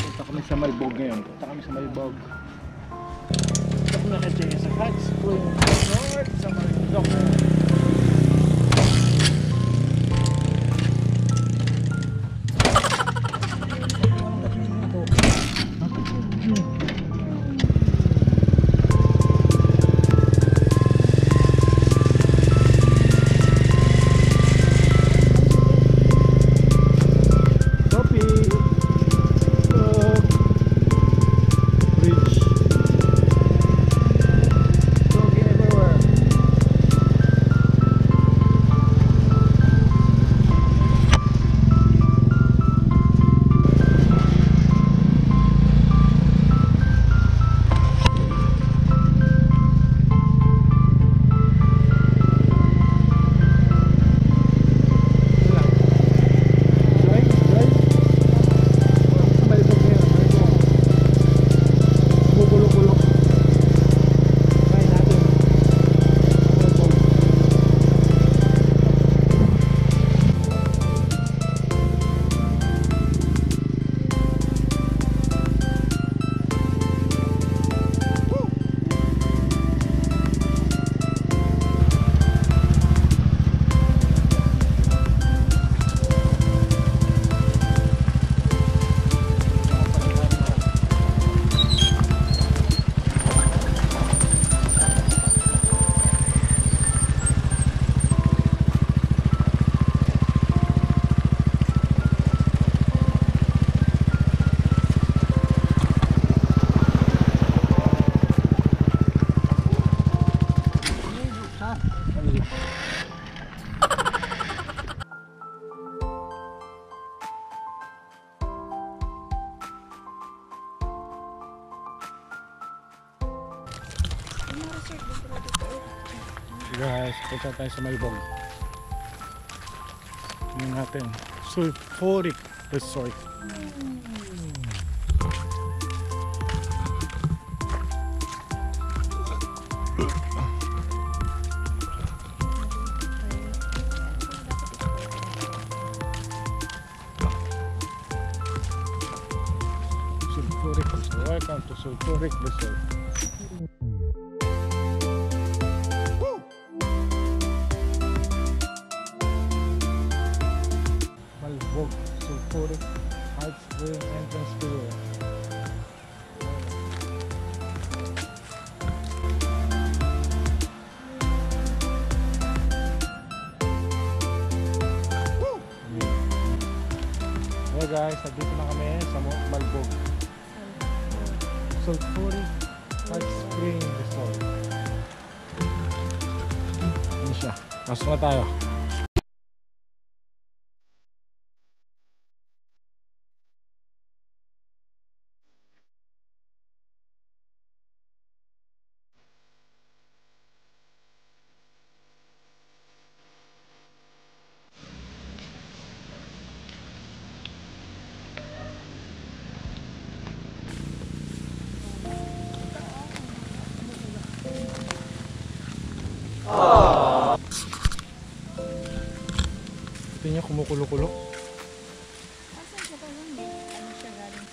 Punta kami sa Malbog ngayon. Punta kami sa Malbog. Punta kami na sa Hot Spring Resort sa Marinduque. Guys, punta tayo sa Malbog. Tingnan natin. Sulfuric Resort. Sulfuric Resort. Welcome to Sulfuric Resort. Malbog Sulfuric Hot Spring Entrance Tour. Hello guys, nandito na kami sa Malbog Sulfuric Hot Spring Resort. Ano siya? Pasok na tayo. Ito niya kumukulo-kulo. Asan siya pa yun? Ano siya galing?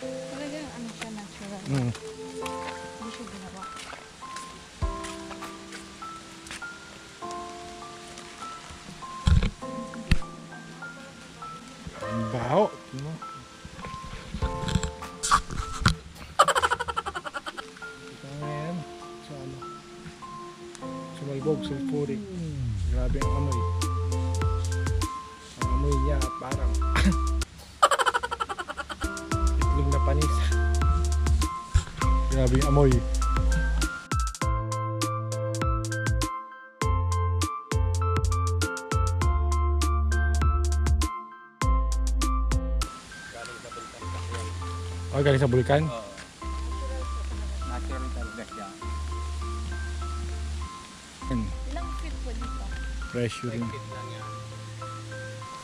Talagang ano siya natural. Hindi siya ginawa. Ang baho. No? Ito ngayon sa ano? Sa Malbog Sulfuric. Grabe ang amoy. Ang amoy niya parang itlog na panis. Grabe yung amoy. Oh, galing sa bulkan? Oo. Natural talaga siya. Ilang feet po dito? Pressure rin. Fit lang yan.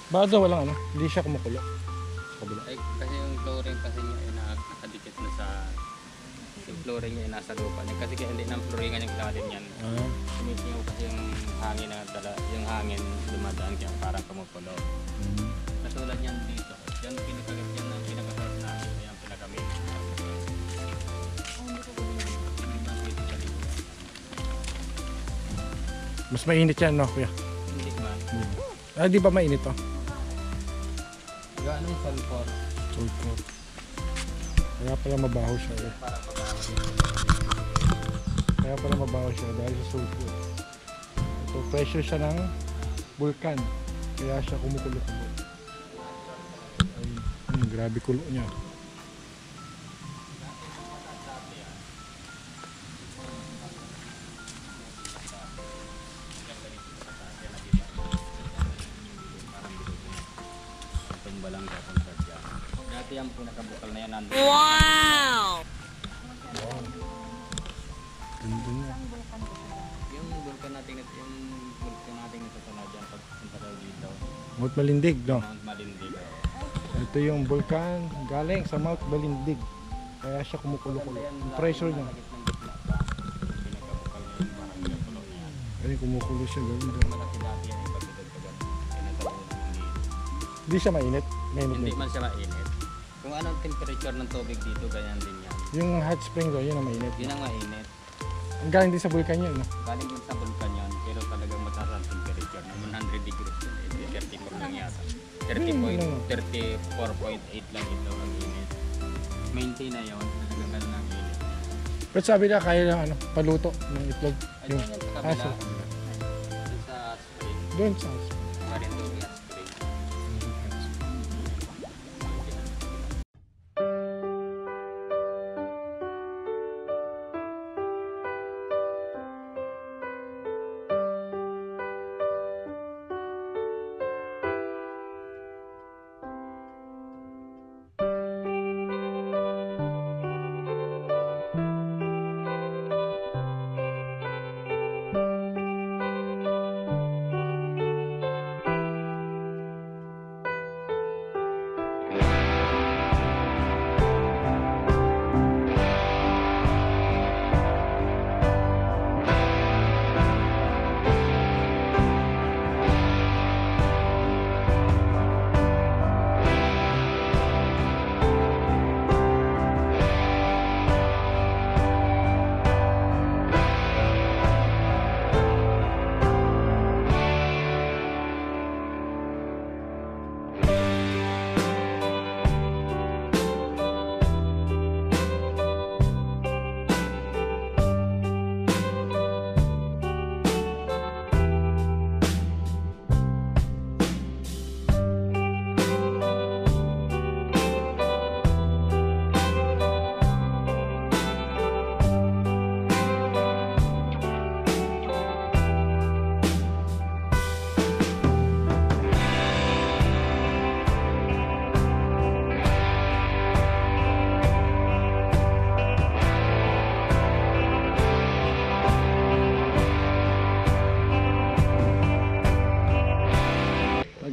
Bakit daw walang ano? Hindi siya kumukulo sa kabila. Ay, kasi yung chlorine kasi niya ay nakadikit na sa tubig. flooring niya nasa lupa niya. Kasi kaya hindi ng flooringan yung ilalim yan. Sumisingaw kasi yung hangin na yung hangin dumadaan kaya parang kumukulo. Katulad yan dito. Yan pinakagat yan ang pinakagat natin. Yan pinakamain. Mas mainit yan, no, kuya? Hindi ba? Di ba mainit to? Gaano yung sulfur? Sulfur. Kaya pala mabaho siya eh. Para pag-awa. Kaya pala mabaho siya dahil sa sulfur. Ito, pressure siya ng vulkan. Kaya siya kumukulo-kulo. Ay, grabe kulo niya. Tumba lang ka kung sadya. Dati ang pinakabukal na yan nandun. Wow! Ganda niya. Yung vulkan natin nasa dyan pagpunta daw dito. Mount Malindig, no? Mount Malindig. Ito yung vulkan galing sa Mount Malindig. Kaya siya kumukulo-kulo. Yung pressure niya. Pinakabukal na yun, parang pinakulo na yan. Kaya kumukulo siya. Ganda. Malaki dati yan yung pagdadal ka gan. Kaya nagkaroon ng hindi. Hindi siya mainit. Mainit Hindi din. man siya mainit. Kung anong temperature ng tubig dito, ganyan din yan. Yung hot spring ko, yun ang mainit. Yun ang mainit. Ang galing din sa vulkan yun, no? Galing din sa vulkan yun, pero talagang mataas ang temperature na 100 degrees yun. 34 lang yata. 34.8 lang ito ang init. Maintain na yun, talagang ganun ang init. Pero sabi na kaya lang ano, paluto ng itlog. Ano Yung yan sa kabila? aso. Doon sa spring. Doon sa Marinduque spring.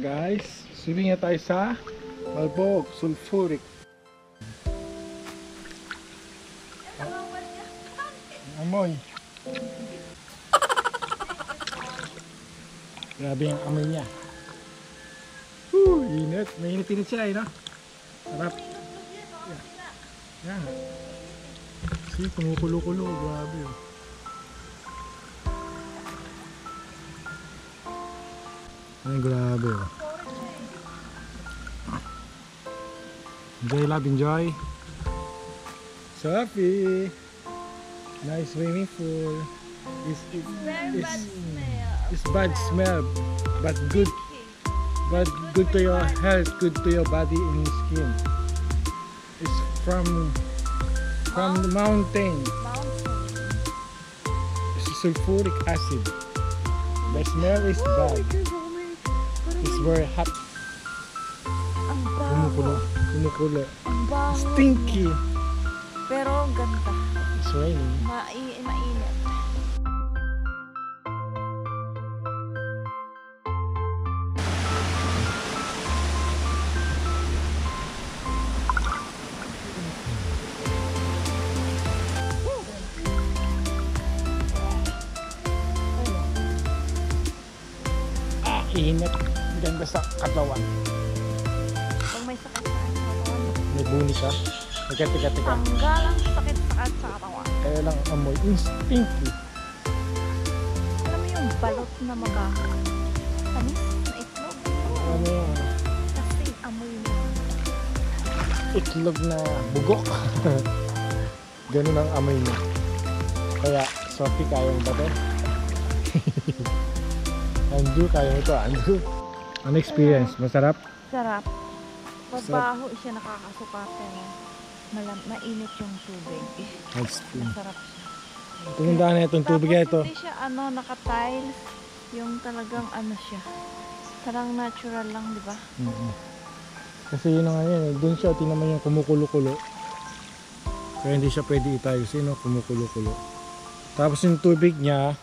guys, swimming na tayo sa Malbog, Sulfuric. Amoy. Grabe ang amoy niya. Init. Mainit-init siya no? Sarap. Yan. See, kumukulo-kulo. Grabe oh. Ay, grabe oh. Enjoy love, enjoy. Sophie. Nice swimming pool. It's bad smell, but good. But good to your health, good to your body and skin. It's from the mountain. It's sulfuric acid. The smell is bad. It's very hot. Ang Kumukulo. baho. Kumukulo. Ang baho. Stinky. Pero ang ganda. It's raining. Mainit. init. Ganda sa katawan. Pag may sakit sa katawan, May buni siya. Tika. tanggalang sakit-sakit sa katawan. Kaya lang amoy. Instinct. Alam mo yung balot na tamis na itlog? Ano yung Kasi amoy mo. itlog na bugok. Ganun ang amoy niya. Kaya, Sophie, kaya mo ba ito? Andrew, kaya mo ito, Andrew. Ano experience? Masarap? Sarap. Mabaho siya, nakakasuka pero mainit yung tubig. Masarap siya. Tumundaan na itong tubig na ito. Tapos hindi siya naka-tiles. Yung talagang siya. Parang natural lang, di ba? Kasi yun nga yan, doon siya, tingnan mo yung kumukulo-kulo. Kaya hindi siya pwede itayos, kumukulo-kulo. Tapos yung tubig niya,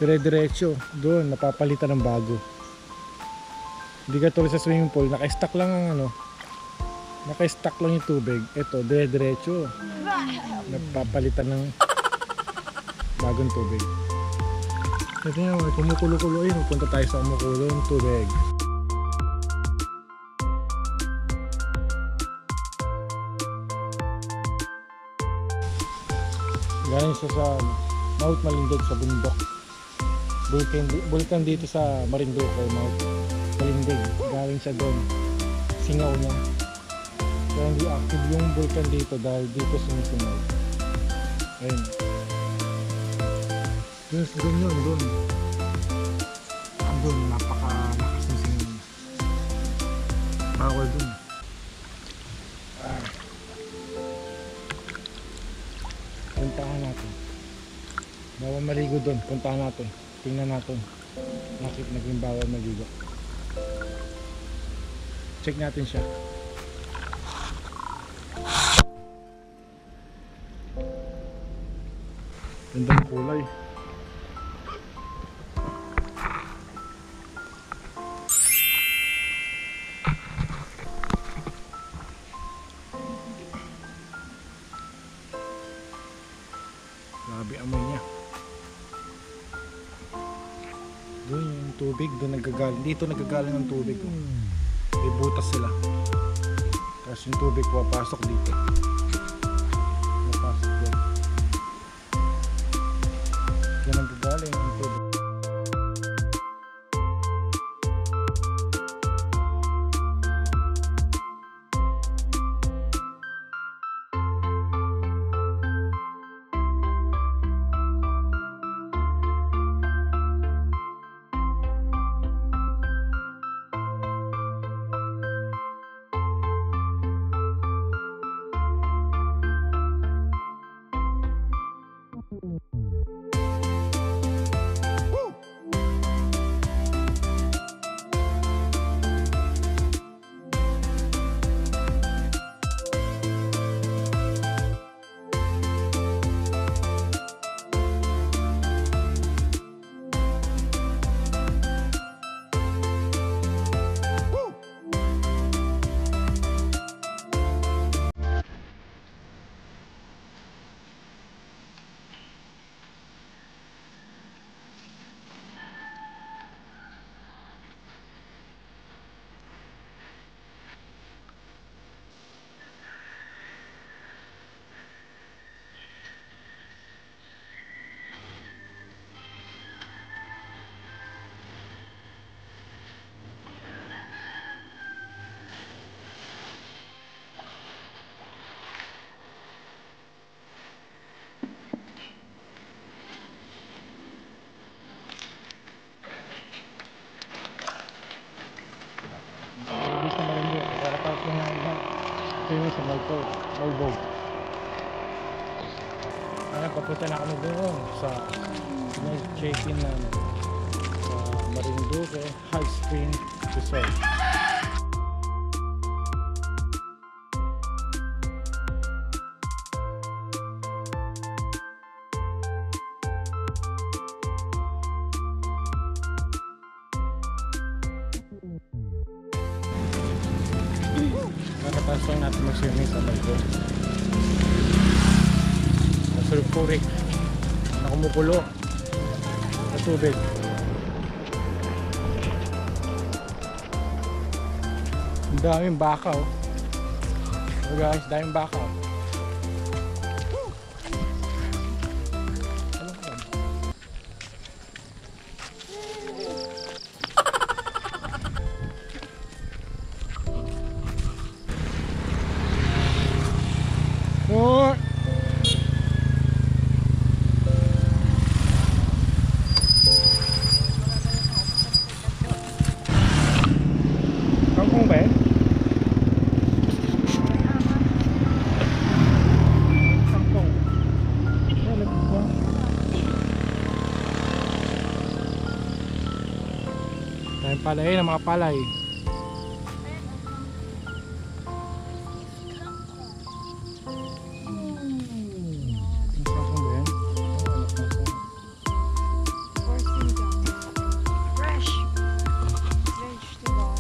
dire-diretso, doon, napapalitan ng bago. Hindi ka tulad sa swimming pool, naka-stack lang ang naka-stack lang yung tubig. Ito, dire-diretso. Napapalitan ng bagong tubig. Ito nga, kumukulo-kulo yun, punta tayo sa kumukulo yung tubig. Galing siya sa Mount Malindig sa bundok. Bulkan dito sa Marinduque, Mount Malindig. Galing siya doon. Singaw niya. Kaya hindi active yung bulkan dito dahil dito sumusunod. Ayun. Doon yun, doon. Doon, napakalakas ng singaw. Bawal doon. Puntahan natin. Bawal maligo doon. Puntahan natin. Tingnan natin. Bakit naging bawal maligo. Check natin siya. Ganda ng kulay. Grabe amoy niya. Doon yung tubig, doon nagagaling. Dito nagagaling ang tubig. Oh. May butas sila. Tapos yung tubig papasok dito. Papasok doon. Doon nagagaling ang tubig. Ito sa Malbog. Papunta na kami doon sa check-in namin sa Marinduque Hot Spring Resort. Nakataas lang natin mag-swimming sa Malbog. Sulfuric na kumukulo sa tubig. Ang daming baka oh. So guys, daming baka oh. Ano ba? Oh! Kangkong ba yan? Kangkong. Ano ba? Tayong palay ng mga palay. Ang kangkong ba yan? Porcine gum. Fresh. Vegetable.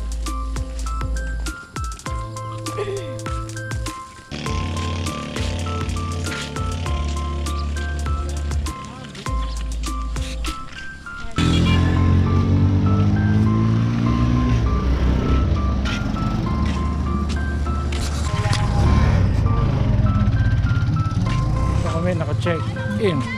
Ito kami naka-check in.